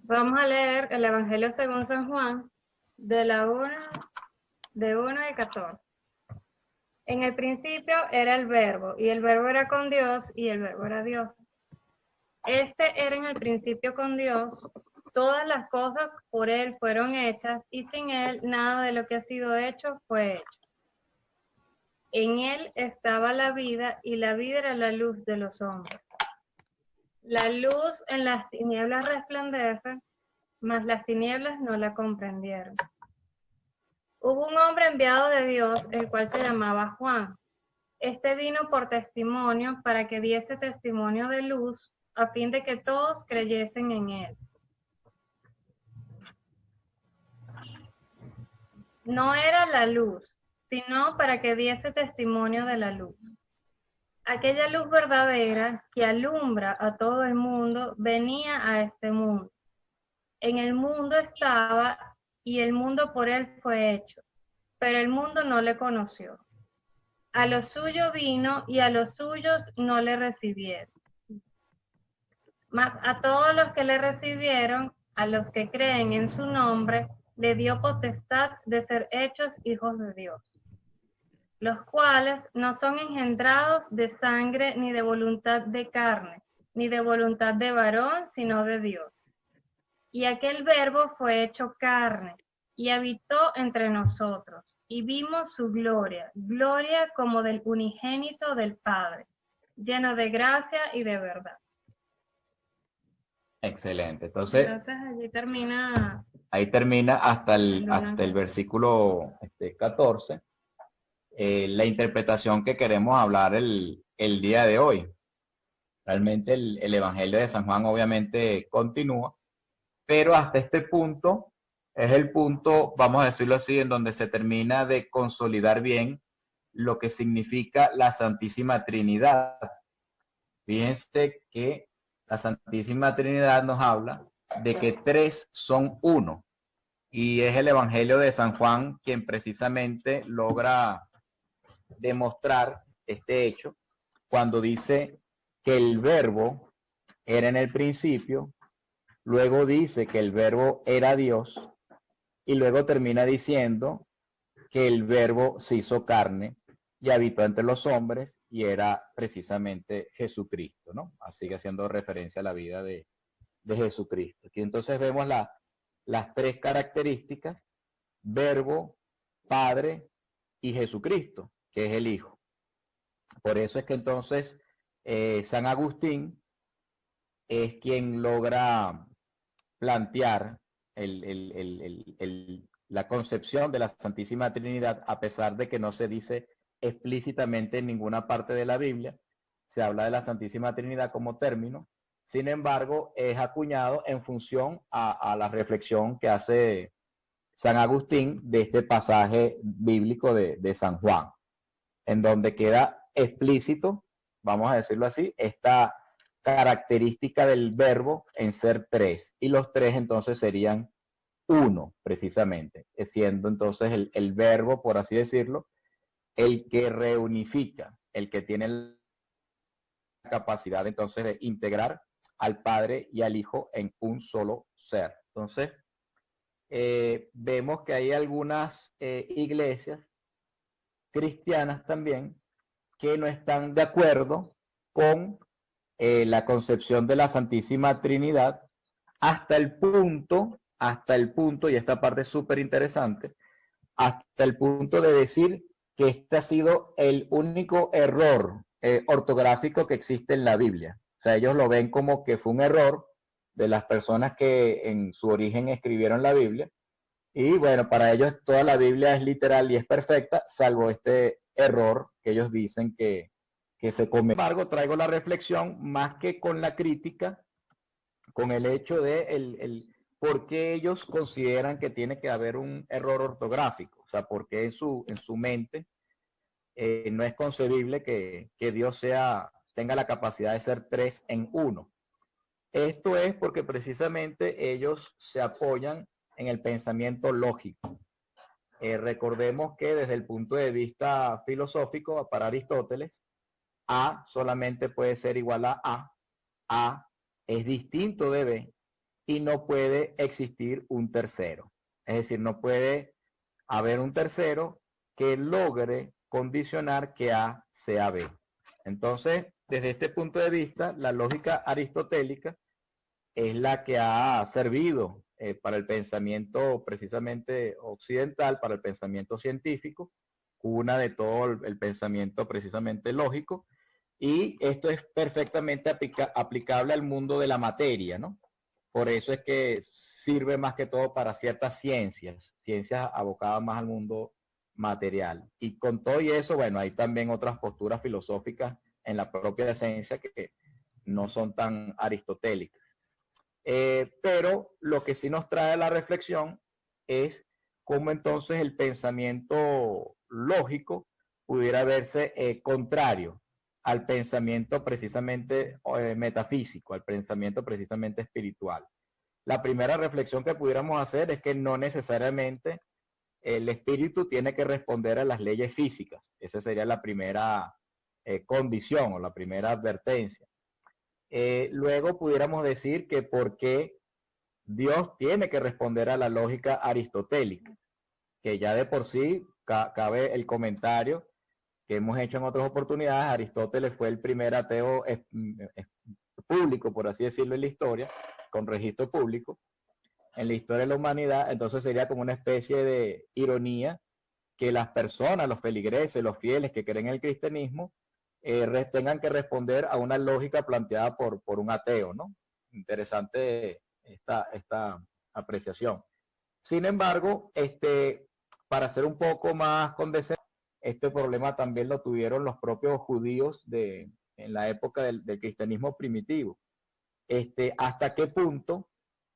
Vamos a leer el Evangelio según San Juan, de 1 y 14. En el principio era el Verbo, y el Verbo era con Dios, y el Verbo era Dios. Este era en el principio con Dios. Todas las cosas por Él fueron hechas, y sin Él nada de lo que ha sido hecho fue hecho. En Él estaba la vida, y la vida era la luz de los hombres. La luz en las tinieblas resplandece, mas las tinieblas no la comprendieron. Hubo un hombre enviado de Dios, el cual se llamaba Juan. Este vino por testimonio para que diese testimonio de luz, a fin de que todos creyesen en él. No era la luz, sino para que diese testimonio de la luz. Aquella luz verdadera que alumbra a todo el mundo venía a este mundo. En el mundo estaba, y el mundo por él fue hecho, pero el mundo no le conoció. A lo suyo vino, y a los suyos no le recibieron. Mas a todos los que le recibieron, a los que creen en su nombre, le dio potestad de ser hechos hijos de Dios, los cuales no son engendrados de sangre, ni de voluntad de carne, ni de voluntad de varón, sino de Dios. Y aquel Verbo fue hecho carne, y habitó entre nosotros, y vimos su gloria, gloria como del unigénito del Padre, lleno de gracia y de verdad. Excelente. Entonces, Allí termina. ahí termina hasta el versículo 14, la interpretación que queremos hablar el día de hoy. Realmente el Evangelio de San Juan obviamente continúa, pero hasta este punto es el punto, vamos a decirlo así, en donde se termina de consolidar bien lo que significa la Santísima Trinidad. Fíjense que la Santísima Trinidad nos habla de que tres son uno. Y es el Evangelio de San Juan quien precisamente logra demostrar este hecho cuando dice que el Verbo era en el principio, luego dice que el Verbo era Dios y luego termina diciendo que el Verbo se hizo carne y habitó entre los hombres y era precisamente Jesucristo, ¿no? Así que haciendo referencia a la vida de Jesucristo. Aquí entonces vemos las tres características: Verbo, Padre y Jesucristo, que es el Hijo. Por eso es que entonces San Agustín es quien logra plantear la concepción de la Santísima Trinidad, a pesar de que no se dice explícitamente en ninguna parte de la Biblia. Se habla de la Santísima Trinidad como término, sin embargo, es acuñado en función a la reflexión que hace San Agustín de este pasaje bíblico de San Juan, en donde queda explícito, vamos a decirlo así, esta característica del verbo en ser tres, y los tres entonces serían uno, precisamente, siendo entonces el verbo, por así decirlo, el que reunifica, el que tiene la capacidad entonces de integrar al Padre y al Hijo en un solo ser. Entonces, vemos que hay algunas iglesias cristianas también que no están de acuerdo con la concepción de la Santísima Trinidad hasta el punto, y esta parte es súper interesante, hasta el punto de decir que este ha sido el único error ortográfico que existe en la Biblia. O sea, ellos lo ven como que fue un error de las personas que en su origen escribieron la Biblia. Y bueno, para ellos toda la Biblia es literal y es perfecta, salvo este error que ellos dicen que se come. Sin embargo, traigo la reflexión más que con la crítica, con el hecho de por qué ellos consideran que tiene que haber un error ortográfico. O sea, porque en su mente no es concebible que Dios tenga la capacidad de ser tres en uno. Esto es porque precisamente ellos se apoyan en el pensamiento lógico. Recordemos que desde el punto de vista filosófico, para Aristóteles, A solamente puede ser igual a A es distinto de B, y no puede existir un tercero. Es decir, no puede haber un tercero que logre condicionar que A sea B. Entonces, desde este punto de vista, la lógica aristotélica es la que ha servido para el pensamiento precisamente occidental, para el pensamiento científico, una de todo el pensamiento precisamente lógico, y esto es perfectamente aplicable al mundo de la materia, ¿no? Por eso es que sirve más que todo para ciertas ciencias, ciencias abocadas más al mundo material. Y con todo y eso, bueno, hay también otras posturas filosóficas en la propia ciencia que no son tan aristotélicas. Pero lo que sí nos trae la reflexión es cómo entonces el pensamiento lógico pudiera verse contrario al pensamiento precisamente metafísico, al pensamiento precisamente espiritual. La primera reflexión que pudiéramos hacer es que no necesariamente el espíritu tiene que responder a las leyes físicas. Esa sería la primera condición o la primera advertencia. Luego pudiéramos decir que por qué Dios tiene que responder a la lógica aristotélica, que ya de por sí cabe el comentario que hemos hecho en otras oportunidades. Aristóteles fue el primer ateo público, por así decirlo, en la historia, con registro público, en la historia de la humanidad. Entonces sería como una especie de ironía que las personas, los feligreses, los fieles que creen en el cristianismo, tengan que responder a una lógica planteada por un ateo, ¿no? Interesante esta apreciación. Sin embargo, para ser un poco más condescendiente, este problema también lo tuvieron los propios judíos en la época del cristianismo primitivo. ¿Hasta qué punto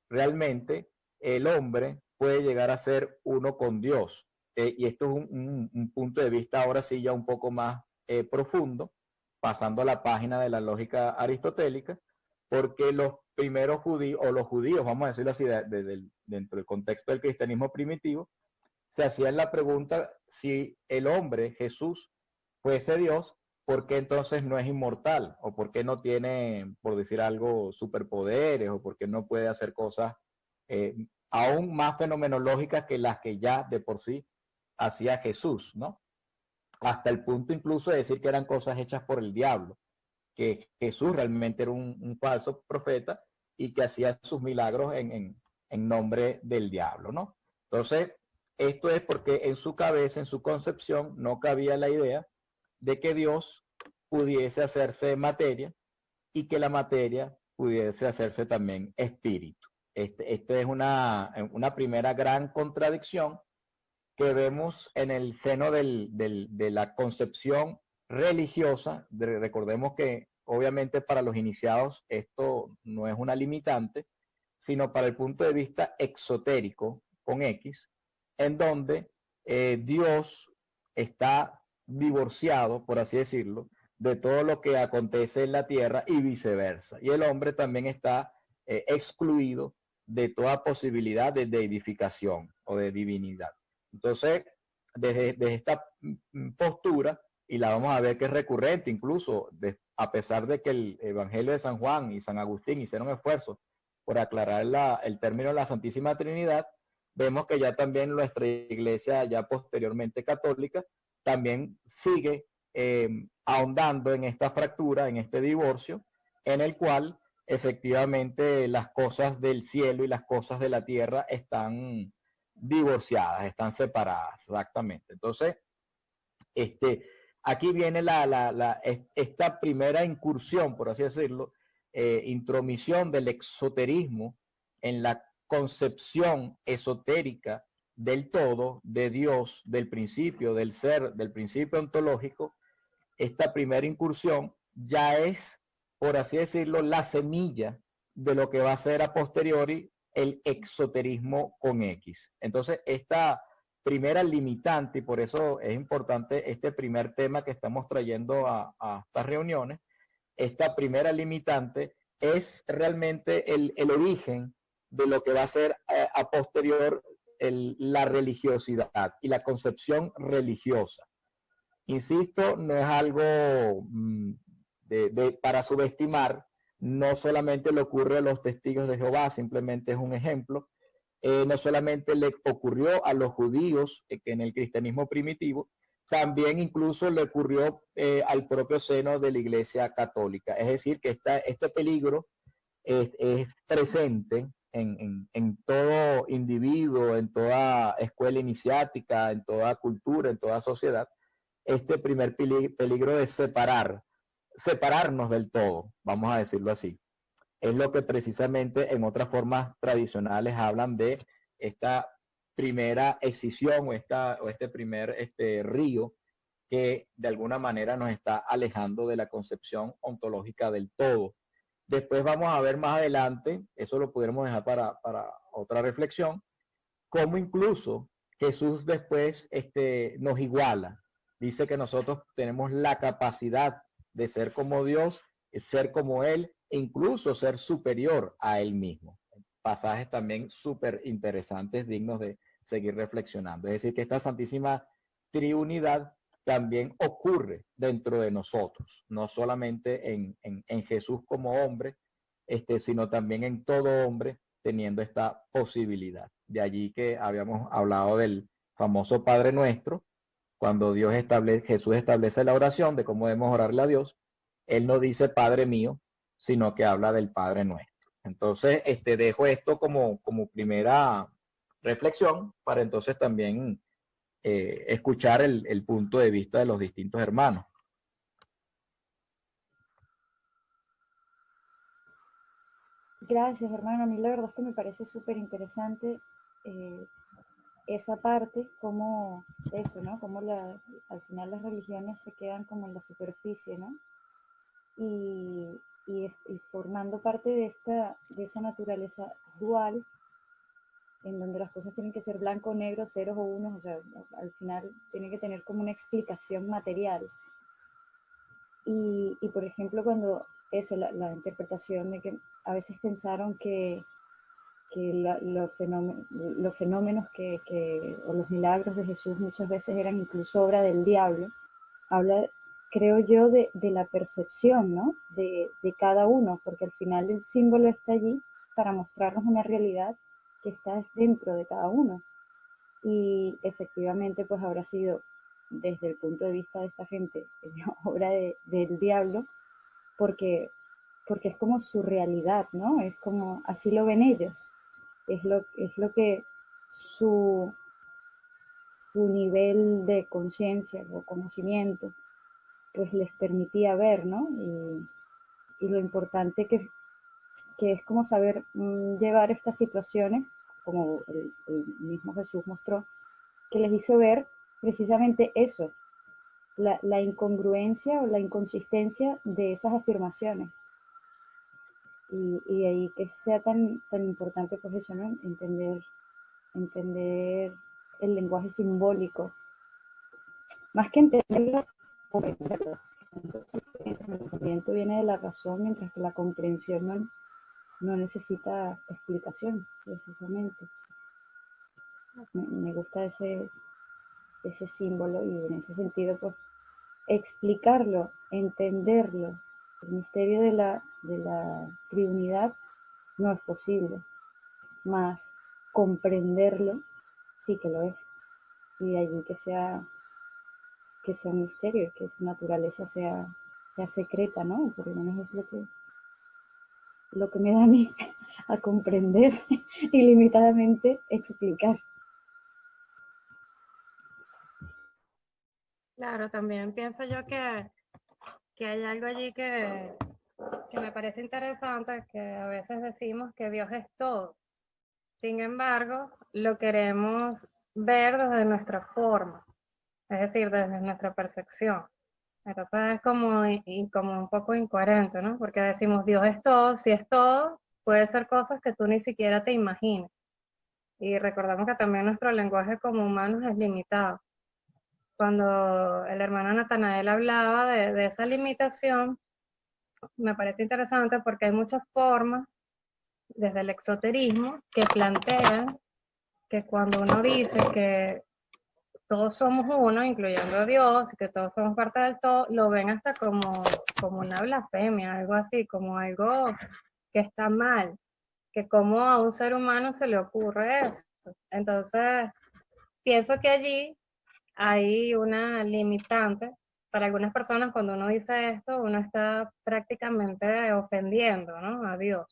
realmente el hombre puede llegar a ser uno con Dios? Y esto es un punto de vista ahora sí ya un poco más profundo, pasando a la página de la lógica aristotélica, porque los primeros judíos, o los judíos, vamos a decirlo así, dentro del contexto del cristianismo primitivo, se hacían la pregunta: si el hombre, Jesús, fuese Dios, ¿por qué entonces no es inmortal? ¿O por qué no tiene, por decir algo, superpoderes? ¿O por qué no puede hacer cosas eh, aún más fenomenológicas que las que ya de por sí hacía Jesús, ¿no? Hasta el punto incluso de decir que eran cosas hechas por el diablo, que Jesús realmente era un falso profeta y que hacía sus milagros en nombre del diablo, ¿no? Entonces, esto es porque en su cabeza, en su concepción, no cabía la idea de que Dios pudiese hacerse materia y que la materia pudiese hacerse también espíritu. Esto es una primera gran contradicción que vemos en el seno de la concepción religiosa. Recordemos que obviamente para los iniciados esto no es una limitante, sino para el punto de vista exotérico, con X, en donde Dios está divorciado, por así decirlo, de todo lo que acontece en la tierra y viceversa. Y el hombre también está excluido de toda posibilidad de deidificación o de divinidad. Entonces, desde esta postura, y la vamos a ver que es recurrente, incluso a pesar de que el Evangelio de San Juan y San Agustín hicieron esfuerzos por aclarar el término de la Santísima Trinidad, vemos que ya también nuestra iglesia, ya posteriormente católica, también sigue ahondando en esta fractura, en este divorcio, en el cual efectivamente las cosas del cielo y las cosas de la tierra están divorciadas, están separadas, exactamente. Entonces, aquí viene esta primera incursión, por así decirlo, intromisión del exoterismo en la concepción esotérica del todo, de Dios, del principio, del ser, del principio ontológico. Esta primera incursión ya es, por así decirlo, la semilla de lo que va a ser a posteriori el exoterismo con X. Entonces, esta primera limitante, y por eso es importante este primer tema que estamos trayendo a estas reuniones, esta primera limitante es realmente el origen de lo que va a ser a posterior la religiosidad y la concepción religiosa. Insisto, no es algo para subestimar, no solamente le ocurre a los testigos de Jehová, simplemente es un ejemplo. No solamente le ocurrió a los judíos, que en el cristianismo primitivo, también incluso le ocurrió al propio seno de la Iglesia Católica. Es decir, que este peligro es presente en todo individuo, en toda escuela iniciática, en toda cultura, en toda sociedad, este primer peligro de separarnos del todo, vamos a decirlo así. Es lo que precisamente en otras formas tradicionales hablan de esta primera escisión o este primer río que de alguna manera nos está alejando de la concepción ontológica del todo. Después vamos a ver más adelante, eso lo pudiéramos dejar para otra reflexión, cómo incluso Jesús después nos iguala. Dice que nosotros tenemos la capacidad de ser como Dios, ser como Él, e incluso ser superior a Él mismo. Pasajes también súper interesantes, dignos de seguir reflexionando. Es decir, que esta Santísima Trinidad también ocurre dentro de nosotros, no solamente en Jesús como hombre, sino también en todo hombre teniendo esta posibilidad. De allí que habíamos hablado del famoso Padre Nuestro, cuando Jesús establece la oración de cómo debemos orarle a Dios, Él no dice Padre mío, sino que habla del Padre Nuestro. Entonces, dejo esto como primera reflexión para entonces también escuchar el punto de vista de los distintos hermanos. Gracias, hermano. A mí la verdad es que me parece súper interesante esa parte, como eso, ¿no? Como al final las religiones se quedan como en la superficie, ¿no? Y formando parte de esa naturaleza dual, en donde las cosas tienen que ser blanco, negro, ceros o unos, o sea, al final tiene que tener como una explicación material. Y por ejemplo, cuando eso, la interpretación de que a veces pensaron que los fenómenos o los milagros de Jesús muchas veces eran incluso obra del diablo, habla, creo yo, de la percepción, ¿no? de cada uno, porque al final el símbolo está allí para mostrarnos una realidad que está dentro de cada uno. Y efectivamente, pues habrá sido, desde el punto de vista de esta gente, obra del diablo, porque es como su realidad, ¿no? Es como, así lo ven ellos. Es lo que su nivel de conciencia o conocimiento pues les permitía ver, ¿no? Y lo importante que es como saber llevar estas situaciones, como el mismo Jesús mostró, que les hizo ver precisamente eso, la incongruencia o la inconsistencia de esas afirmaciones. Y ahí que sea tan importante pues eso, ¿no? Entender el lenguaje simbólico, más que entenderlo, comprenderlo. Entonces, el entendimiento viene de la razón, mientras que la comprensión no necesita explicación, precisamente. Me gusta ese símbolo, y en ese sentido, pues, explicarlo, entenderlo, el misterio de la Trinidad no es posible, más comprenderlo sí que lo es, y de allí que sea un misterio, que su naturaleza sea secreta, ¿no? Por lo menos es lo que me da a mí a comprender ilimitadamente, explicar. Claro, también pienso yo que hay algo allí que me parece interesante, que a veces decimos que Dios es todo. Sin embargo, lo queremos ver desde nuestra forma, es decir, desde nuestra percepción. Entonces es como un poco incoherente, ¿no? Porque decimos Dios es todo, si es todo, puede ser cosas que tú ni siquiera te imaginas. Y recordamos que también nuestro lenguaje como humanos es limitado. Cuando el hermano Natanael hablaba de esa limitación, me parece interesante porque hay muchas formas desde el exoterismo que plantean que cuando uno dice que todos somos uno, incluyendo a Dios, y que todos somos parte del todo, lo ven hasta como una blasfemia, algo así, como algo que está mal, que como a un ser humano se le ocurre eso. Entonces, pienso que allí hay una limitante. Para algunas personas, cuando uno dice esto, uno está prácticamente ofendiendo, ¿no?, a Dios.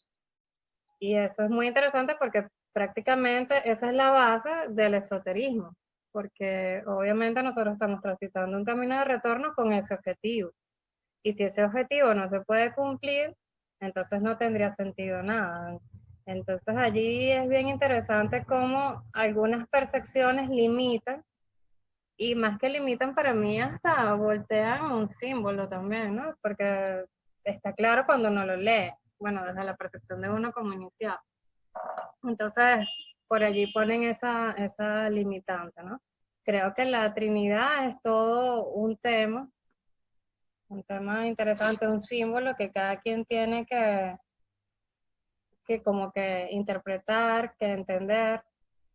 Y eso es muy interesante porque prácticamente esa es la base del esoterismo, porque obviamente nosotros estamos transitando un camino de retorno con ese objetivo. Y si ese objetivo no se puede cumplir, entonces no tendría sentido nada. Entonces allí es bien interesante cómo algunas percepciones limitan, y más que limitan, para mí hasta voltean un símbolo también, ¿no? Porque está claro cuando uno lo lee, bueno, desde la percepción de uno como iniciado. Entonces, por allí ponen esa limitante, ¿no? Creo que la Trinidad es todo un tema interesante, un símbolo que cada quien tiene que como que interpretar, que entender,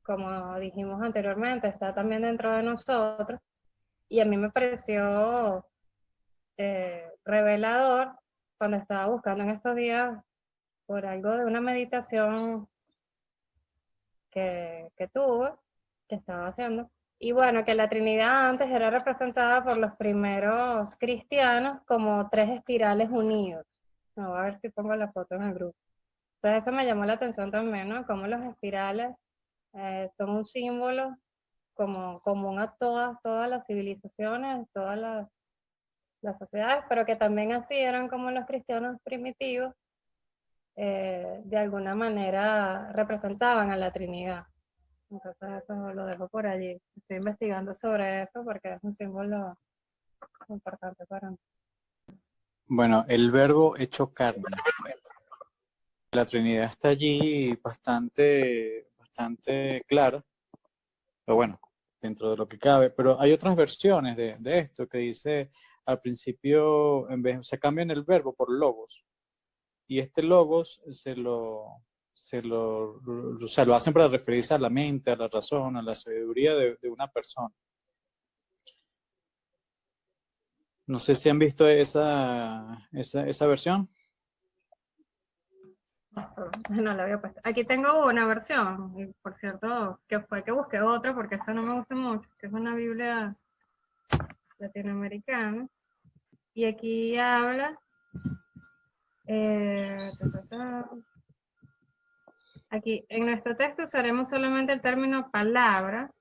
como dijimos anteriormente, está también dentro de nosotros. Y a mí me pareció revelador cuando estaba buscando en estos días por algo de una meditación que tuve, que estaba haciendo. Y bueno, que la Trinidad antes era representada por los primeros cristianos como tres espirales unidos. No, voy a ver si pongo la foto en el grupo. Entonces eso me llamó la atención también, ¿no? Como los espirales son un símbolo como común a todas las civilizaciones, todas las sociedades, pero que también así eran como los cristianos primitivos, de alguna manera representaban a la Trinidad. Entonces eso lo dejo por allí. Estoy investigando sobre eso porque es un símbolo importante para mí. Bueno, el verbo hecho carne. La Trinidad está allí bastante clara, pero bueno, dentro de lo que cabe. Pero hay otras versiones de esto que dice, al principio, se cambian el verbo por logos. Y este logos o sea, lo hacen para referirse a la mente, a la razón, a la sabiduría de una persona. No sé si han visto esa versión. No la había puesto. Aquí tengo una versión, y por cierto, que fue que busqué otra porque esta no me gusta mucho, que es una Biblia latinoamericana. Y aquí habla, aquí en nuestro texto usaremos solamente el término palabra,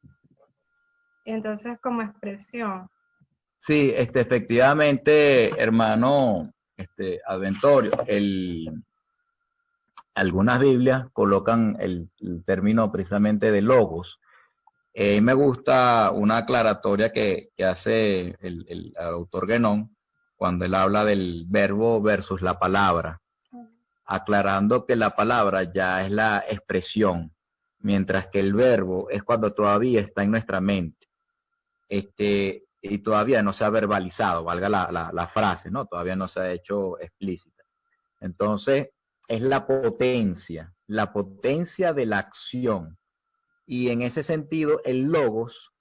entonces como expresión. Sí, efectivamente, hermano, Adventorio, algunas Biblias colocan el término precisamente de logos. Me gusta una aclaratoria que hace el autor Guénon cuando él habla del verbo versus la palabra, aclarando que la palabra ya es la expresión, mientras que el verbo es cuando todavía está en nuestra mente. Y todavía no se ha verbalizado, valga la frase, ¿no? Todavía no se ha hecho explícita. Entonces, es la potencia de la acción. Y en ese sentido, el logos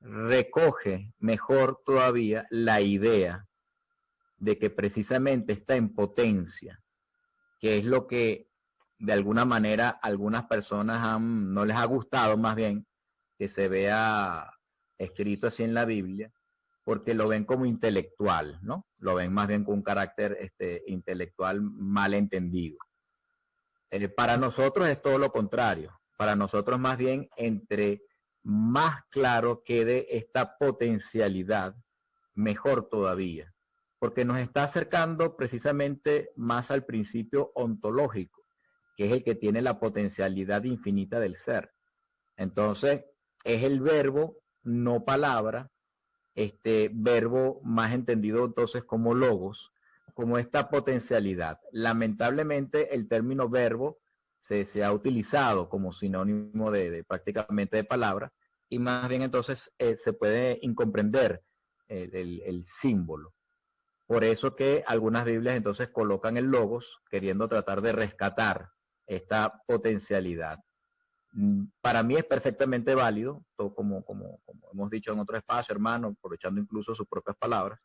recoge mejor todavía la idea de que precisamente está en potencia, que es lo que de alguna manera algunas personas no les ha gustado más bien que se vea escrito así en la Biblia, porque lo ven como intelectual, ¿no? Lo ven más bien con un carácter intelectual mal entendido. Para nosotros es todo lo contrario. Para nosotros más bien, entre más claro quede esta potencialidad, mejor todavía, porque nos está acercando precisamente más al principio ontológico, que es el que tiene la potencialidad infinita del ser. Entonces, es el verbo, no palabra, verbo más entendido entonces como logos, como esta potencialidad. Lamentablemente el término verbo se ha utilizado como sinónimo de prácticamente de palabra, y más bien entonces se puede incomprender el símbolo. Por eso que algunas Biblias entonces colocan el logos queriendo tratar de rescatar esta potencialidad. Para mí es perfectamente válido, todo como hemos dicho en otro espacio, hermano, aprovechando incluso sus propias palabras,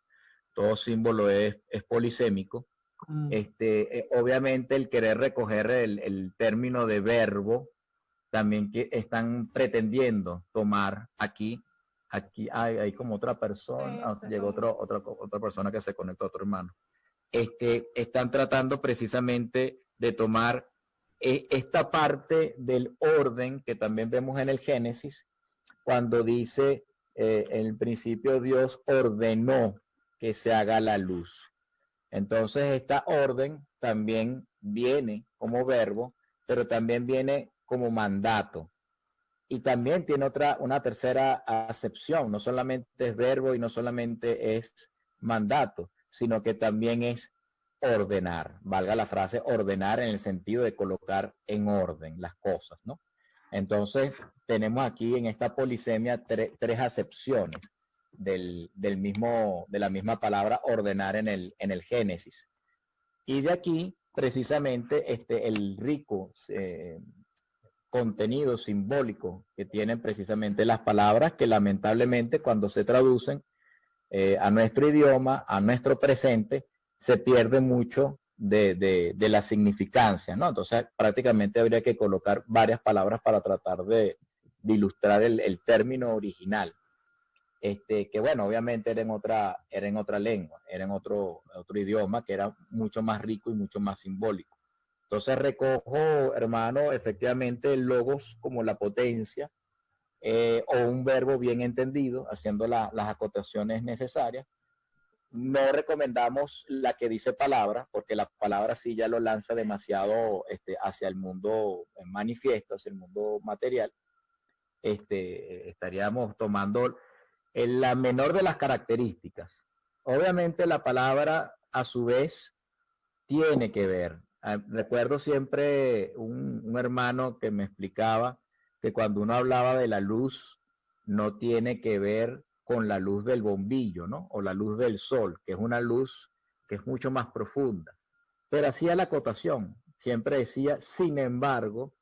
todo símbolo es polisémico. Obviamente el querer recoger el término de verbo, también que están pretendiendo tomar aquí hay como otra persona, Sí, llegó otra persona que se conectó a otro hermano. Están tratando precisamente de tomar esta parte del orden que también vemos en el Génesis, cuando dice, en el principio Dios ordenó que se haga la luz. Entonces esta orden también viene como verbo, pero también viene como mandato. Y también tiene una tercera acepción, no solamente es verbo y no solamente es mandato, sino que también es ordenar, valga la frase ordenar en el sentido de colocar en orden las cosas, ¿no? Entonces, tenemos aquí en esta polisemia tres acepciones de la misma palabra ordenar en el Génesis. Y de aquí, precisamente, el rico contenido simbólico que tienen precisamente las palabras que lamentablemente cuando se traducen a nuestro idioma, a nuestro presente, se pierde mucho de la significancia, ¿no? Entonces prácticamente habría que colocar varias palabras para tratar de ilustrar el término original. Que bueno, obviamente era en otra lengua, era en otro idioma que era mucho más rico y mucho más simbólico. Entonces recojo, hermano, efectivamente el logos como la potencia o un verbo bien entendido, haciendo las acotaciones necesarias. No recomendamos la que dice palabra, porque la palabra sí ya lo lanza demasiado hacia el mundo manifiesto, hacia el mundo material. Estaríamos tomando la menor de las características. Obviamente la palabra a su vez tiene que ver. Recuerdo siempre un hermano que me explicaba que cuando uno hablaba de la luz, no tiene que ver con la luz del bombillo, ¿no? O la luz del sol, que es una luz que es mucho más profunda. Pero hacía la acotación, siempre decía, sin embargo,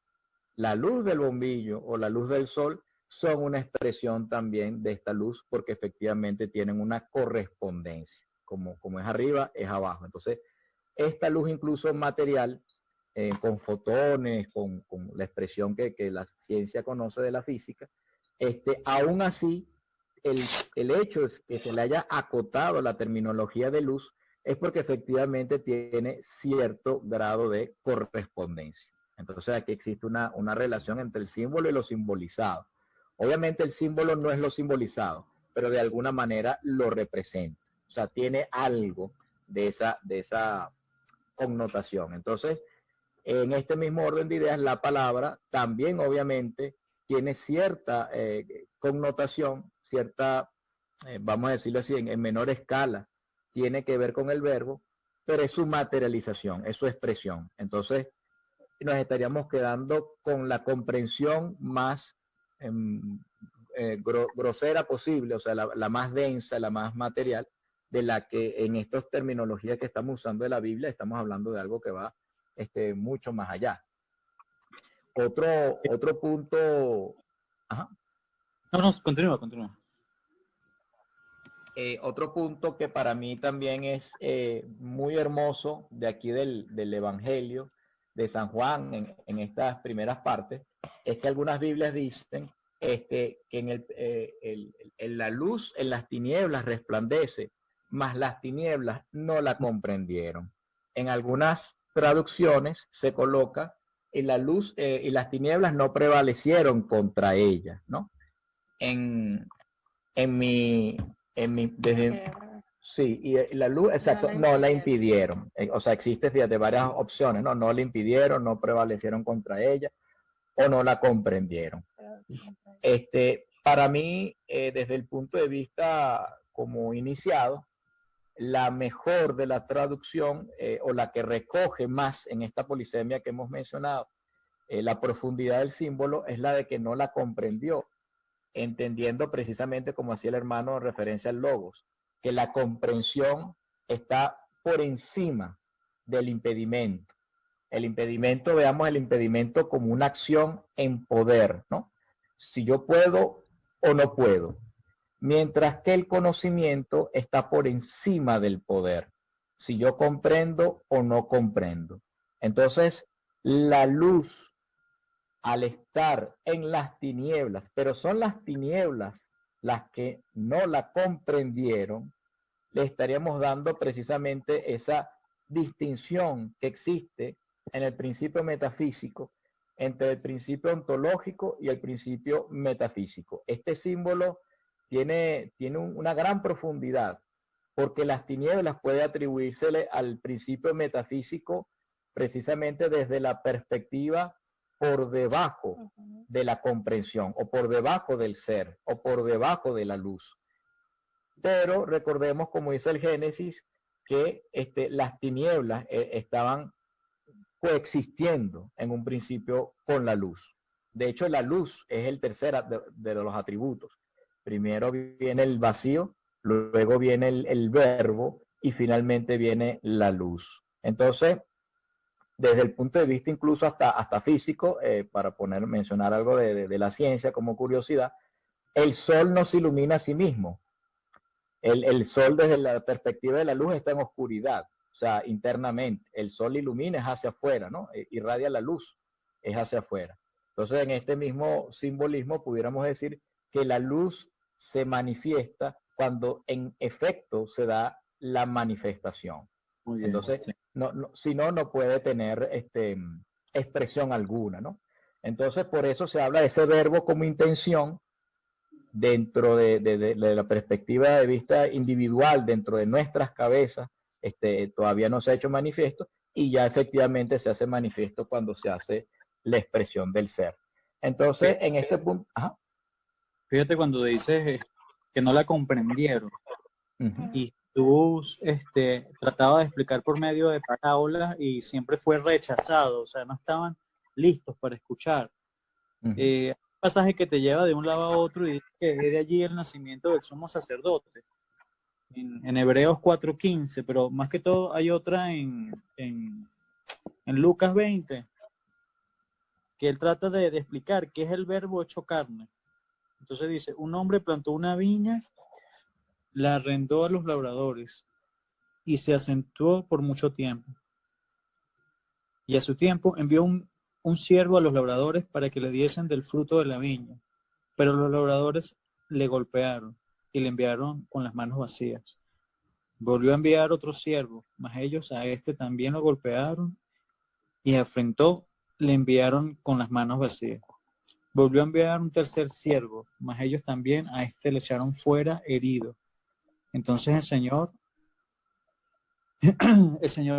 la luz del bombillo o la luz del sol son una expresión también de esta luz porque efectivamente tienen una correspondencia. Como es arriba, es abajo. Entonces, esta luz incluso material, con fotones, con la expresión que la ciencia conoce de la física, aún así, el hecho es que se le haya acotado la terminología de luz es porque efectivamente tiene cierto grado de correspondencia. Entonces aquí existe una relación entre el símbolo y lo simbolizado. Obviamente el símbolo no es lo simbolizado, pero de alguna manera lo representa. O sea, tiene algo de esa connotación. Entonces, en este mismo orden de ideas, la palabra también obviamente tiene cierta connotación, cierta, vamos a decirlo así, en menor escala, tiene que ver con el verbo, pero es su materialización, es su expresión. Entonces, nos estaríamos quedando con la comprensión más grosera posible, o sea, la más densa, la más material, de la que en estas terminologías que estamos usando de la Biblia estamos hablando de algo que va mucho más allá. Otro punto. Ajá. No, continúa. Otro punto que para mí también es muy hermoso de aquí del Evangelio de San Juan en estas primeras partes, es que algunas Biblias dicen que en la luz, en las tinieblas resplandece, mas las tinieblas no la comprendieron. En algunas traducciones se coloca y la luz y las tinieblas no prevalecieron contra ella, ¿no? Sí, y la luz, exacto, no la impidieron. O sea, existe de varias opciones, ¿no? No la impidieron, no prevalecieron contra ella o no la comprendieron. Para mí, desde el punto de vista como iniciado, la mejor de la traducción o la que recoge más en esta polisemia que hemos mencionado, la profundidad del símbolo es la de que no la comprendió, entendiendo precisamente como hacía el hermano en referencia al logos, que la comprensión está por encima del impedimento. El impedimento, veamos el impedimento como una acción en poder, ¿no? Si yo puedo o no puedo. Mientras que el conocimiento está por encima del poder. Si yo comprendo o no comprendo. Entonces, la luz, al estar en las tinieblas, pero son las tinieblas las que no la comprendieron, le estaríamos dando precisamente esa distinción que existe en el principio metafísico entre el principio ontológico y el principio metafísico. Este símbolo tiene una gran profundidad, porque las tinieblas puede atribuírsele al principio metafísico precisamente desde la perspectiva por debajo de la comprensión, o por debajo del ser, o por debajo de la luz. Pero recordemos, como dice el Génesis, que las tinieblas estaban coexistiendo en un principio con la luz. De hecho, la luz es el tercero de los atributos. Primero viene el vacío, luego viene el verbo y finalmente viene la luz. Entonces, desde el punto de vista incluso hasta físico, para mencionar algo de la ciencia como curiosidad, el sol no se ilumina a sí mismo. El sol desde la perspectiva de la luz está en oscuridad, o sea, internamente. El sol ilumina, es hacia afuera, ¿no? Irradia la luz, es hacia afuera. Entonces, en este mismo simbolismo pudiéramos decir que la luz se manifiesta cuando en efecto se da la manifestación. Muy bien. Entonces, sí. Si no, no puede tener expresión alguna, ¿no? Entonces, por eso se habla de ese verbo como intención dentro de la perspectiva de vista individual, dentro de nuestras cabezas, todavía no se ha hecho manifiesto, y ya efectivamente se hace manifiesto cuando se hace la expresión del ser. Entonces, en este punto... Ajá. Fíjate cuando dices que no la comprendieron, y tú tratabas de explicar por medio de parábolas y siempre fue rechazado, o sea, no estaban listos para escuchar. Hay un pasaje que te lleva de un lado a otro y dice que es de allí el nacimiento del sumo sacerdote, en Hebreos 4:15, pero más que todo hay otra en Lucas 20, que él trata de explicar qué es el verbo hecho carne. Entonces dice, un hombre plantó una viña, la arrendó a los labradores y se asentó por mucho tiempo. Y a su tiempo envió un siervo a los labradores para que le diesen del fruto de la viña. Pero los labradores le golpearon y le enviaron con las manos vacías. Volvió a enviar otro siervo, mas ellos a este también lo golpearon y afrentó, le enviaron con las manos vacías. Volvió a enviar un tercer siervo, mas ellos también a este le echaron fuera herido. Entonces el Señor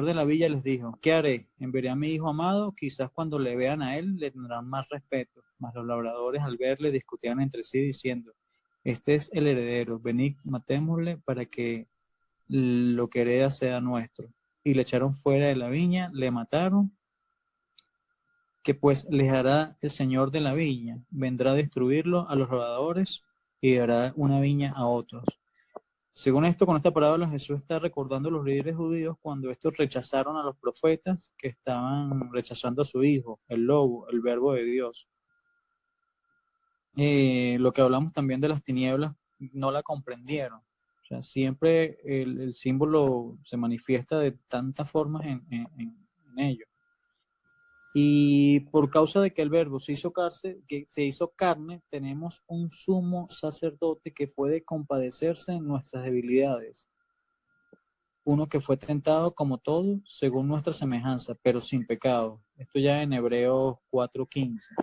de la villa les dijo, ¿qué haré? ¿Enviaré a mi hijo amado? Quizás cuando le vean a él le tendrán más respeto. Mas los labradores al verle discutían entre sí diciendo, este es el heredero, venid, matémosle para que lo que hereda sea nuestro. Y le echaron fuera de la viña, le mataron. ¿Qué pues les hará el Señor de la viña? Vendrá a destruirlo a los labradores y dará una viña a otros. Según esto, con esta parábola, Jesús está recordando a los líderes judíos cuando estos rechazaron a los profetas que estaban rechazando a su hijo, el lobo, el verbo de Dios. Lo que hablamos también de las tinieblas, no la comprendieron. O sea, siempre el símbolo se manifiesta de tantas formas en ello. Y por causa de que el verbo se hizo carne, tenemos un sumo sacerdote que puede compadecerse en nuestras debilidades. Uno que fue tentado como todo, según nuestra semejanza, pero sin pecado. Esto ya en Hebreos 4:15.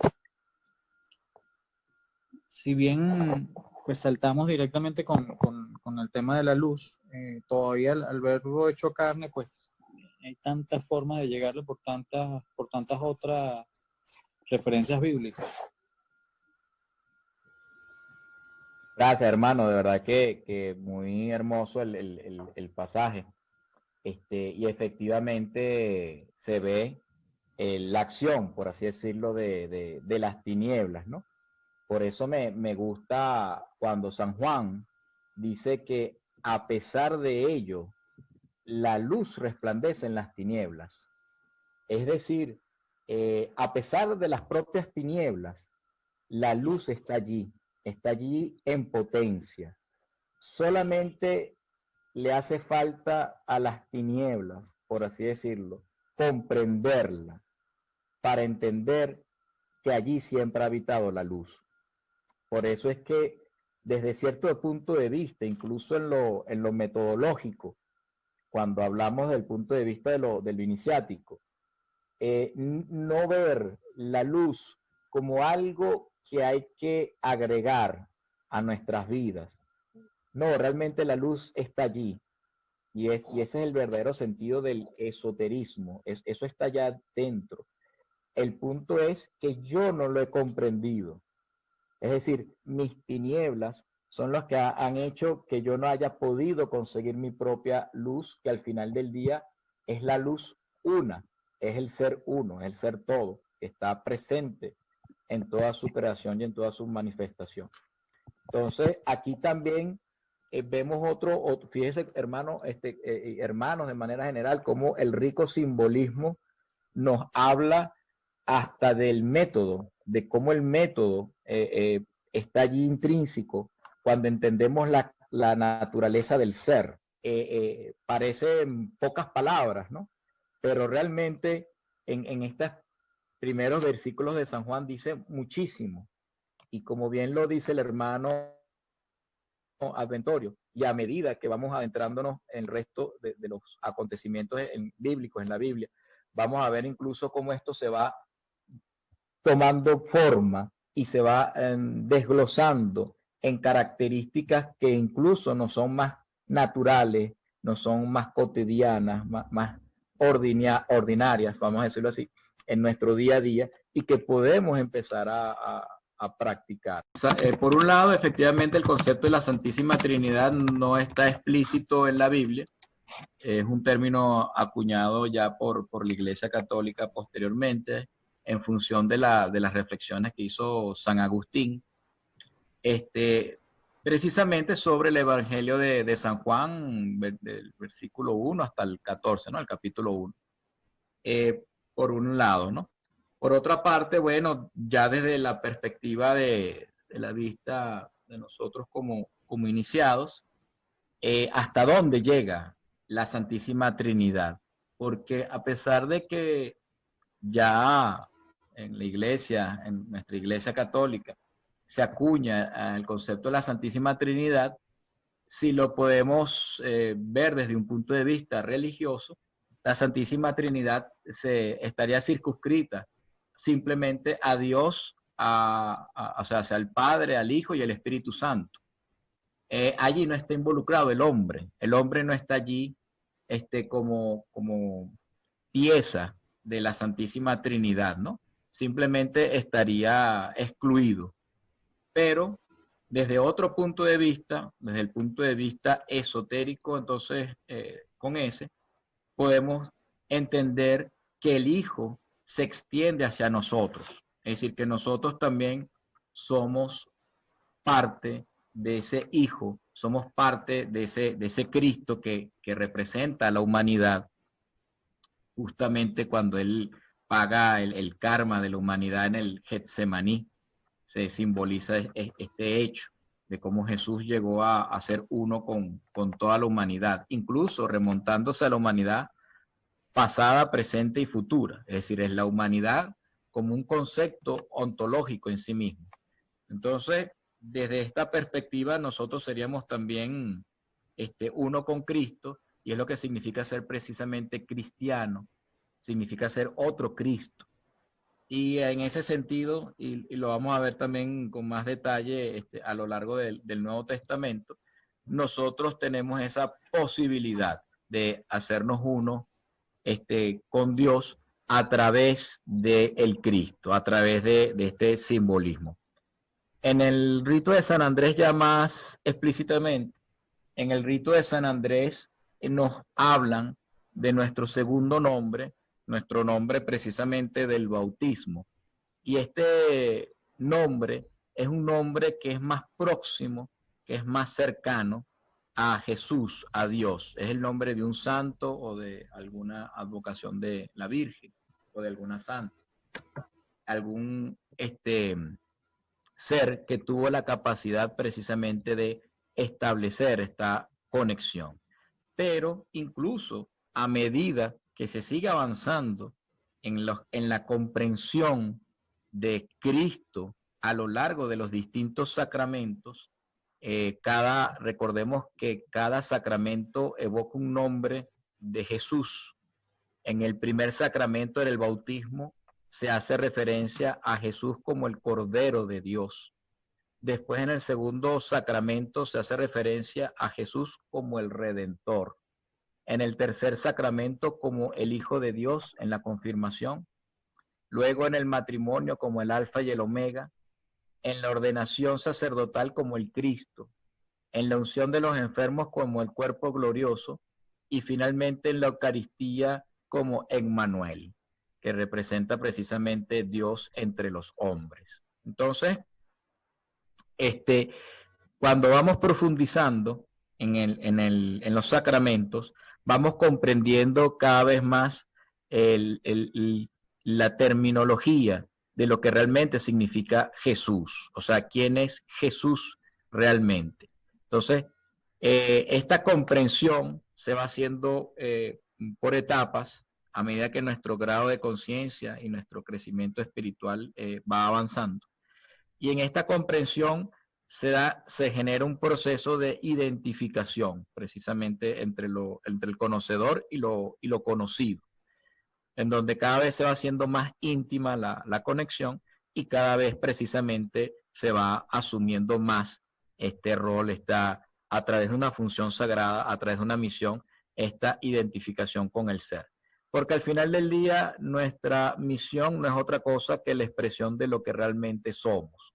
Si bien pues saltamos directamente con el tema de la luz, todavía al verbo hecho carne, pues hay tantas formas de llegarle por tantas otras referencias bíblicas. Gracias, hermano, de verdad que muy hermoso el pasaje. Y efectivamente se ve la acción, por así decirlo, de las tinieblas, ¿no? Por eso me gusta cuando San Juan dice que a pesar de ello, la luz resplandece en las tinieblas. Es decir, a pesar de las propias tinieblas, la luz está allí en potencia. Solamente le hace falta a las tinieblas, por así decirlo, comprenderla para entender que allí siempre ha habitado la luz. Por eso es que desde cierto punto de vista, incluso en lo metodológico, cuando hablamos del punto de vista de lo iniciático, no ver la luz como algo que hay que agregar a nuestras vidas. No, realmente la luz está allí. Y ese es el verdadero sentido del esoterismo. Eso está allá dentro. El punto es que yo no lo he comprendido. Es decir, mis tinieblas son los que han hecho que yo no haya podido conseguir mi propia luz, que al final del día es la luz una, es el ser uno, es el ser todo, que está presente en toda su creación y en toda su manifestación. Entonces, aquí también vemos fíjense, hermanos, hermanos, de manera general, cómo el rico simbolismo nos habla hasta del método, de cómo el método está allí intrínseco cuando entendemos la naturaleza del ser. Parecen pocas palabras, ¿no? Pero realmente en estos primeros versículos de San Juan dice muchísimo. Y como bien lo dice el hermano Adventorio, y a medida que vamos adentrándonos en el resto de los acontecimientos bíblicos en la Biblia, vamos a ver incluso cómo esto se va tomando forma y se va desglosando en características que incluso no son más naturales, no son más cotidianas, más ordinarias, vamos a decirlo así, en nuestro día a día, y que podemos empezar a practicar. Por un lado, efectivamente, el concepto de la Santísima Trinidad no está explícito en la Biblia. Es un término acuñado ya por la Iglesia Católica posteriormente, en función de las reflexiones que hizo San Agustín, precisamente sobre el Evangelio de San Juan, del versículo 1 hasta el 14, ¿no? El capítulo 1. Por un lado, ¿no? Por otra parte, bueno, ya desde la perspectiva de la vista de nosotros como iniciados, ¿hasta dónde llega la Santísima Trinidad? Porque a pesar de que ya en la iglesia, en nuestra iglesia católica, se acuña el concepto de la Santísima Trinidad, si lo podemos ver desde un punto de vista religioso, la Santísima Trinidad se estaría circunscrita simplemente a Dios, o sea, al Padre, al Hijo y al Espíritu Santo. Allí no está involucrado el hombre no está allí como pieza de la Santísima Trinidad, ¿no? Simplemente estaría excluido. Pero desde otro punto de vista, desde el punto de vista esotérico, entonces, con ese, podemos entender que el Hijo se extiende hacia nosotros. Es decir, que nosotros también somos parte de ese Hijo, somos parte de ese Cristo que representa a la humanidad, justamente cuando Él paga el karma de la humanidad en el Getsemaní. Se simboliza este hecho de cómo Jesús llegó a ser uno con toda la humanidad, incluso remontándose a la humanidad pasada, presente y futura. Es decir, es la humanidad como un concepto ontológico en sí mismo. Entonces, desde esta perspectiva, nosotros seríamos también uno con Cristo, y es lo que significa ser precisamente cristiano, significa ser otro Cristo. Y en ese sentido, y lo vamos a ver también con más detalle a lo largo del Nuevo Testamento, nosotros tenemos esa posibilidad de hacernos uno con Dios a través del Cristo, a través de este simbolismo. En el rito de San Andrés, ya más explícitamente, en el rito de San Andrés nos hablan de nuestro segundo nombre, nuestro nombre precisamente del bautismo. Y este nombre es un nombre que es más próximo, que es más cercano a Jesús, a Dios. Es el nombre de un santo o de alguna advocación de la Virgen. o de alguna santa, algún ser que tuvo la capacidad precisamente de establecer esta conexión. Pero incluso a medida que se sigue avanzando en la comprensión de Cristo a lo largo de los distintos sacramentos, recordemos que cada sacramento evoca un nombre de Jesús. En el primer sacramento del bautismo se hace referencia a Jesús como el Cordero de Dios. Después, en el segundo sacramento se hace referencia a Jesús como el Redentor. En el tercer sacramento como el Hijo de Dios en la confirmación. Luego en el matrimonio como el Alfa y el Omega. En la ordenación sacerdotal como el Cristo. En la unción de los enfermos como el cuerpo glorioso. Y finalmente en la Eucaristía como Emmanuel, que representa precisamente Dios entre los hombres. Entonces, cuando vamos profundizando en los sacramentos, vamos comprendiendo cada vez más la terminología de lo que realmente significa Jesús, o sea, quién es Jesús realmente. Entonces, esta comprensión se va haciendo por etapas a medida que nuestro grado de conciencia y nuestro crecimiento espiritual va avanzando. Y en esta comprensión se genera un proceso de identificación, precisamente entre el conocedor y lo conocido, en donde cada vez se va haciendo más íntima la conexión y cada vez precisamente se va asumiendo más este rol, a través de una función sagrada, a través de una misión, esta identificación con el ser. Porque al final del día, nuestra misión no es otra cosa que la expresión de lo que realmente somos.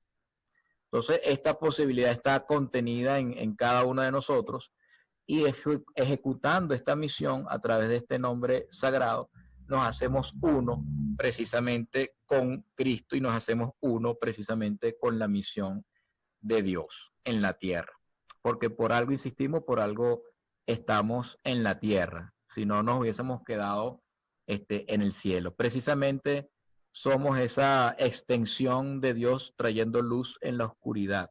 Entonces, esta posibilidad está contenida en cada uno de nosotros y ejecutando esta misión a través de este nombre sagrado, nos hacemos uno precisamente con Cristo y nos hacemos uno precisamente con la misión de Dios en la tierra. Porque por algo insistimos, por algo estamos en la tierra. Si no, nos hubiésemos quedado en el cielo. Precisamente somos esa extensión de Dios trayendo luz en la oscuridad.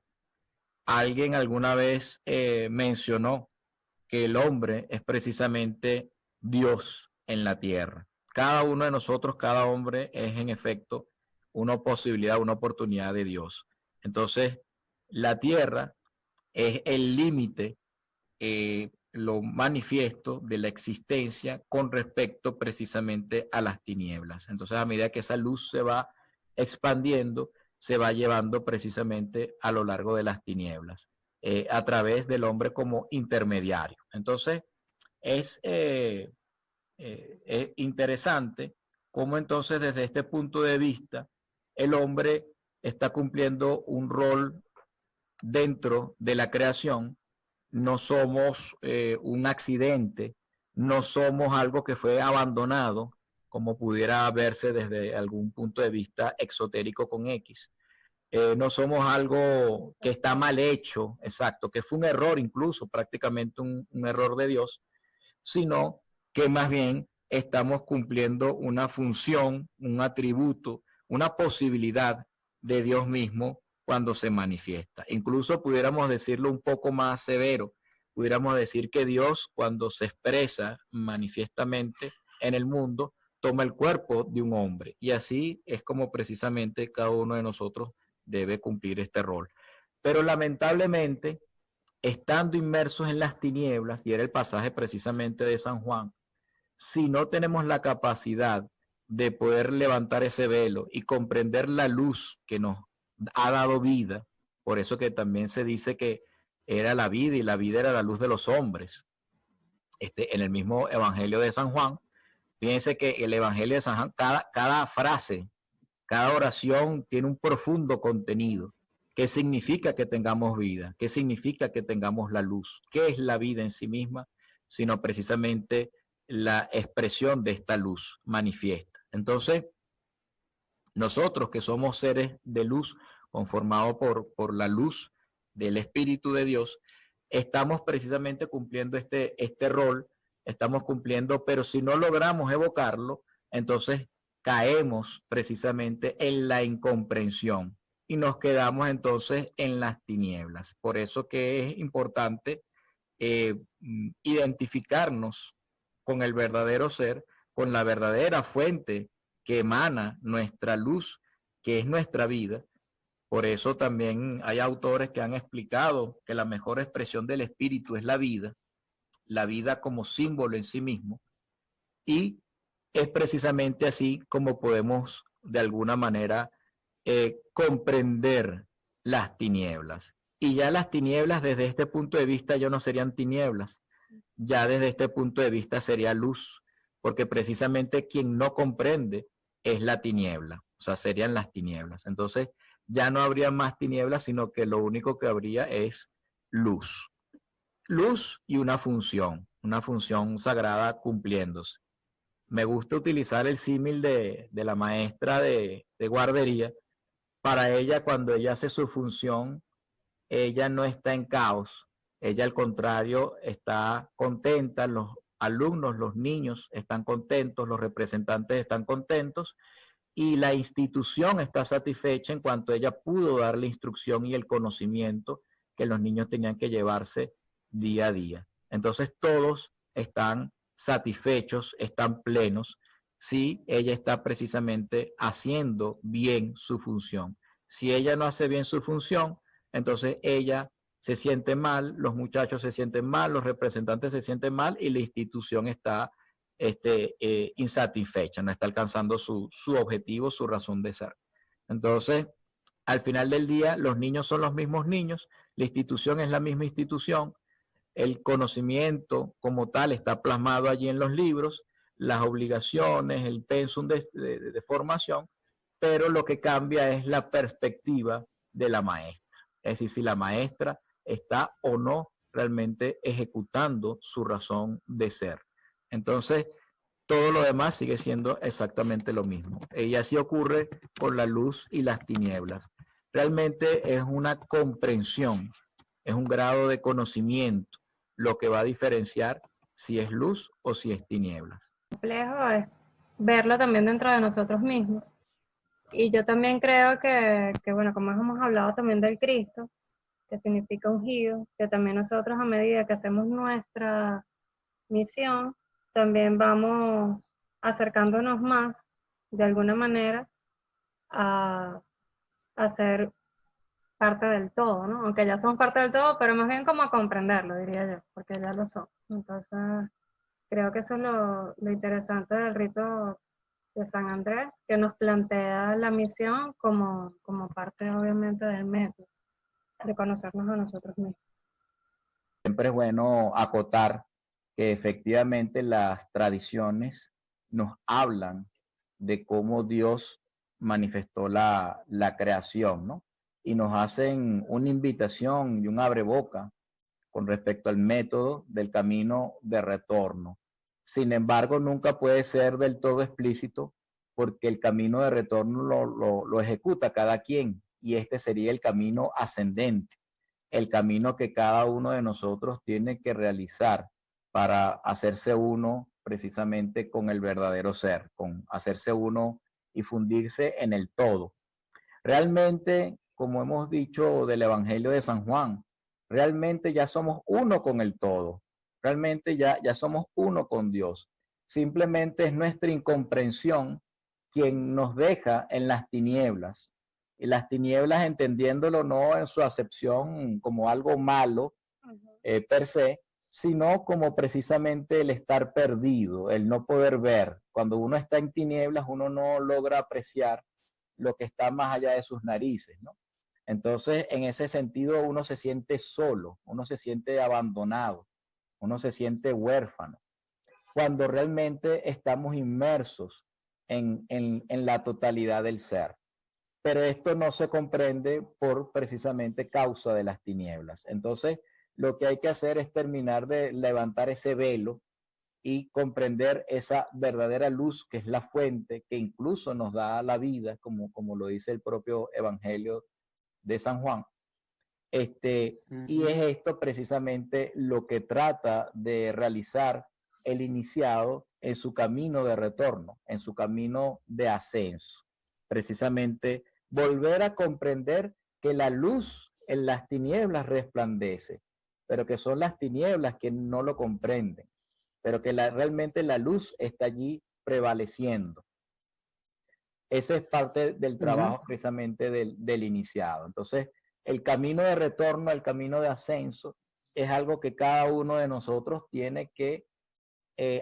Alguien alguna vez mencionó que el hombre es precisamente Dios en la tierra. Cada uno de nosotros, cada hombre es en efecto una posibilidad, una oportunidad de Dios. Entonces, la tierra es el límite, lo manifiesto de la existencia con respecto precisamente a las tinieblas. Entonces, a medida que esa luz se va expandiendo, se va llevando precisamente a lo largo de las tinieblas, a través del hombre como intermediario. Entonces, es interesante cómo entonces desde este punto de vista el hombre está cumpliendo un rol dentro de la creación. No somos un accidente, no somos algo que fue abandonado, como pudiera verse desde algún punto de vista exotérico con X. No somos algo que está mal hecho, exacto, que fue un error incluso, prácticamente un error de Dios, sino que más bien estamos cumpliendo una función, un atributo, una posibilidad de Dios mismo cuando se manifiesta. Incluso pudiéramos decirlo un poco más severo, pudiéramos decir que Dios cuando se expresa manifiestamente en el mundo, toma el cuerpo de un hombre. Y así es como precisamente cada uno de nosotros debe cumplir este rol. Pero lamentablemente, estando inmersos en las tinieblas, y era el pasaje precisamente de San Juan, si no tenemos la capacidad de poder levantar ese velo y comprender la luz que nos ha dado vida, por eso que también se dice que era la vida y la vida era la luz de los hombres. En el mismo Evangelio de San Juan, fíjense que el Evangelio de San Juan, cada frase, cada oración tiene un profundo contenido. ¿Qué significa que tengamos vida? ¿Qué significa que tengamos la luz? ¿Qué es la vida en sí misma? Sino precisamente la expresión de esta luz manifiesta. Entonces, nosotros que somos seres de luz, conformados por la luz del Espíritu de Dios, estamos precisamente cumpliendo este rol, estamos cumpliendo, pero si no logramos evocarlo, entonces caemos precisamente en la incomprensión y nos quedamos entonces en las tinieblas. Por eso que es importante identificarnos con el verdadero ser, con la verdadera fuente que emana nuestra luz, que es nuestra vida. Por eso también hay autores que han explicado que la mejor expresión del espíritu es la vida como símbolo en sí mismo, y es precisamente así como podemos de alguna manera comprender las tinieblas. Y ya las tinieblas desde este punto de vista ya no serían tinieblas, ya desde este punto de vista sería luz, porque precisamente quien no comprende es la tiniebla, o sea, serían las tinieblas. Entonces ya no habría más tinieblas, sino que lo único que habría es luz. Luz y una función sagrada cumpliéndose. Me gusta utilizar el símil de la maestra de guardería. Para ella, cuando ella hace su función, ella no está en caos. Ella, al contrario, está contenta. Los alumnos, los niños están contentos, los representantes están contentos y la institución está satisfecha en cuanto ella pudo dar la instrucción y el conocimiento que los niños tenían que llevarse día a día. Entonces todos están satisfechos, están plenos, si ella está precisamente haciendo bien su función. Si ella no hace bien su función, entonces ella se siente mal, los muchachos se sienten mal, los representantes se sienten mal y la institución está insatisfecha, no está alcanzando su objetivo, su razón de ser. Entonces, al final del día, los niños son los mismos niños, la institución es la misma institución, el conocimiento como tal está plasmado allí en los libros, las obligaciones, el pensum de formación, pero lo que cambia es la perspectiva de la maestra. Es decir, si la maestra está o no realmente ejecutando su razón de ser. Entonces, todo lo demás sigue siendo exactamente lo mismo. Y así ocurre con la luz y las tinieblas. Realmente es una comprensión, es un grado de conocimiento lo que va a diferenciar si es luz o si es tinieblas. Complejo es verlo también dentro de nosotros mismos. Y yo también creo que, bueno, como hemos hablado también del Cristo, que significa ungido, que también nosotros a medida que hacemos nuestra misión, también vamos acercándonos más, de alguna manera, a ser parte del todo, ¿no? Aunque ya somos parte del todo, pero más bien como a comprenderlo, diría yo, porque ya lo son. Entonces, creo que eso es lo interesante del rito de San Andrés, que nos plantea la misión como parte, obviamente, del método, de conocernos a nosotros mismos. Siempre es bueno acotar que efectivamente las tradiciones nos hablan de cómo Dios manifestó la creación, ¿no? Y nos hacen una invitación y un abreboca con respecto al método del camino de retorno. Sin embargo, nunca puede ser del todo explícito porque el camino de retorno lo ejecuta cada quien y este sería el camino ascendente, el camino que cada uno de nosotros tiene que realizar para hacerse uno precisamente con el verdadero ser, con hacerse uno y fundirse en el todo. Realmente, como hemos dicho del Evangelio de San Juan, realmente ya somos uno con el todo, realmente ya somos uno con Dios. Simplemente es nuestra incomprensión quien nos deja en las tinieblas. Y las tinieblas entendiéndolo no en su acepción como algo malo per se, sino como precisamente el estar perdido, el no poder ver. Cuando uno está en tinieblas, uno no logra apreciar lo que está más allá de sus narices, ¿no? Entonces, en ese sentido, uno se siente solo, uno se siente abandonado, uno se siente huérfano, cuando realmente estamos inmersos en la totalidad del ser. Pero esto no se comprende por precisamente causa de las tinieblas. Entonces, lo que hay que hacer es terminar de levantar ese velo y comprender esa verdadera luz que es la fuente, que incluso nos da la vida, como lo dice el propio Evangelio de San Juan. Y es esto precisamente lo que trata de realizar el iniciado en su camino de retorno, en su camino de ascenso. Precisamente volver a comprender que la luz en las tinieblas resplandece, pero que son las tinieblas que no lo comprenden, pero que realmente la luz está allí prevaleciendo. Ese es parte del trabajo precisamente del iniciado. Entonces, el camino de retorno, el camino de ascenso, es algo que cada uno de nosotros tiene que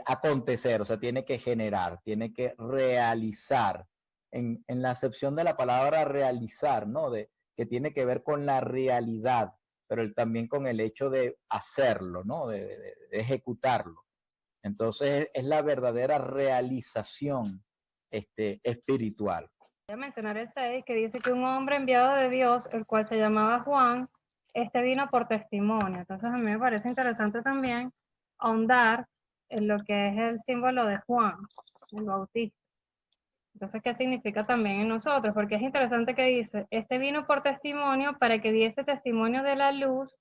acontecer, o sea, tiene que generar, tiene que realizar. En la acepción de la palabra realizar, ¿no? Que tiene que ver con la realidad, pero también con el hecho de hacerlo, ¿no? De ejecutarlo. Entonces, es la verdadera realización espiritual. Voy a mencionar el 6, que dice que un hombre enviado de Dios, el cual se llamaba Juan, vino por testimonio. Entonces a mí me parece interesante también ahondar en lo que es el símbolo de Juan, el Bautista. Entonces, ¿qué significa también en nosotros? Porque es interesante que dice, vino por testimonio para que diese testimonio de la luz,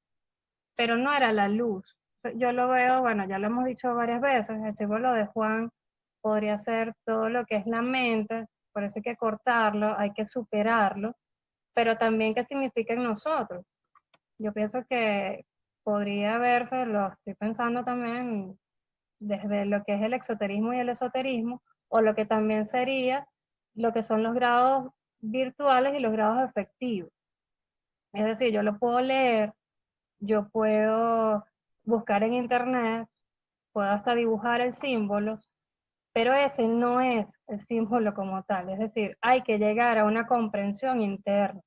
pero no era la luz. Yo lo veo, bueno, ya lo hemos dicho varias veces, el símbolo de Juan podría ser todo lo que es la mente, por eso hay que cortarlo, hay que superarlo, pero también qué significa en nosotros. Yo pienso que podría verse, lo estoy pensando también desde lo que es el exoterismo y el esoterismo, o lo que también sería lo que son los grados virtuales y los grados efectivos. Es decir, yo lo puedo leer, yo puedo buscar en internet, puedo hasta dibujar el símbolo, pero ese no es el símbolo como tal. Es decir, hay que llegar a una comprensión interna.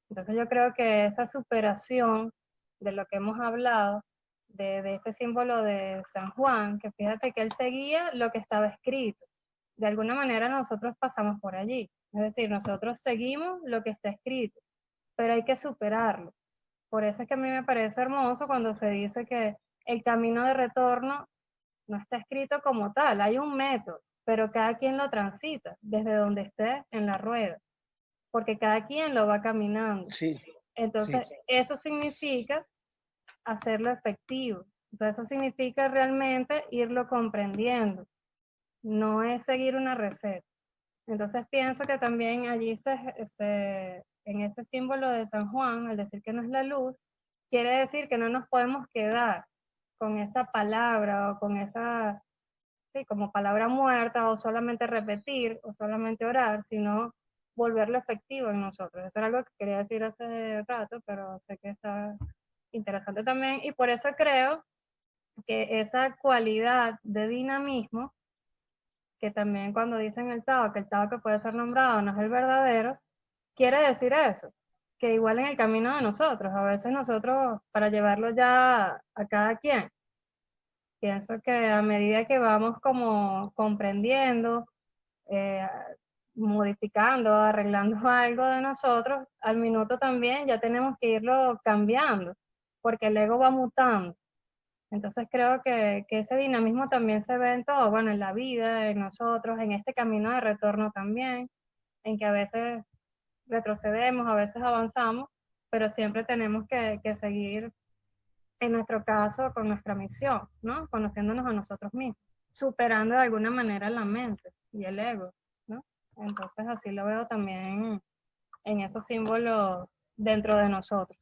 Entonces yo creo que esa superación de lo que hemos hablado, de ese símbolo de San Juan, que fíjate que él seguía lo que estaba escrito. De alguna manera nosotros pasamos por allí. Es decir, nosotros seguimos lo que está escrito, pero hay que superarlo. Por eso es que a mí me parece hermoso cuando se dice que el camino de retorno no está escrito como tal, hay un método, pero cada quien lo transita desde donde esté en la rueda, porque cada quien lo va caminando. Sí, Entonces, sí. eso significa hacerlo efectivo. O sea, eso significa realmente irlo comprendiendo. No es seguir una receta. Entonces pienso que también allí en ese símbolo de San Juan, al decir que no es la luz, quiere decir que no nos podemos quedar con esa palabra o con esa, sí, como palabra muerta, o solamente repetir o solamente orar, sino volverlo efectivo en nosotros. Eso era algo que quería decir hace rato, pero sé que está interesante también, y por eso creo que esa cualidad de dinamismo, que también cuando dicen que el Tao que puede ser nombrado no es el verdadero, quiere decir eso, que igual en el camino de nosotros, a veces nosotros, para llevarlo ya a cada quien, pienso que a medida que vamos como comprendiendo, eh, modificando, arreglando algo de nosotros, al minuto también ya tenemos que irlo cambiando, porque el ego va mutando. Entonces creo que ese dinamismo también se ve en todo, bueno, en la vida, en nosotros, en este camino de retorno también, en que a veces retrocedemos, a veces avanzamos, pero siempre tenemos que seguir, en nuestro caso, con nuestra misión, ¿no? Conociéndonos a nosotros mismos, superando de alguna manera la mente y el ego, ¿no? Entonces así lo veo también en esos símbolos dentro de nosotros.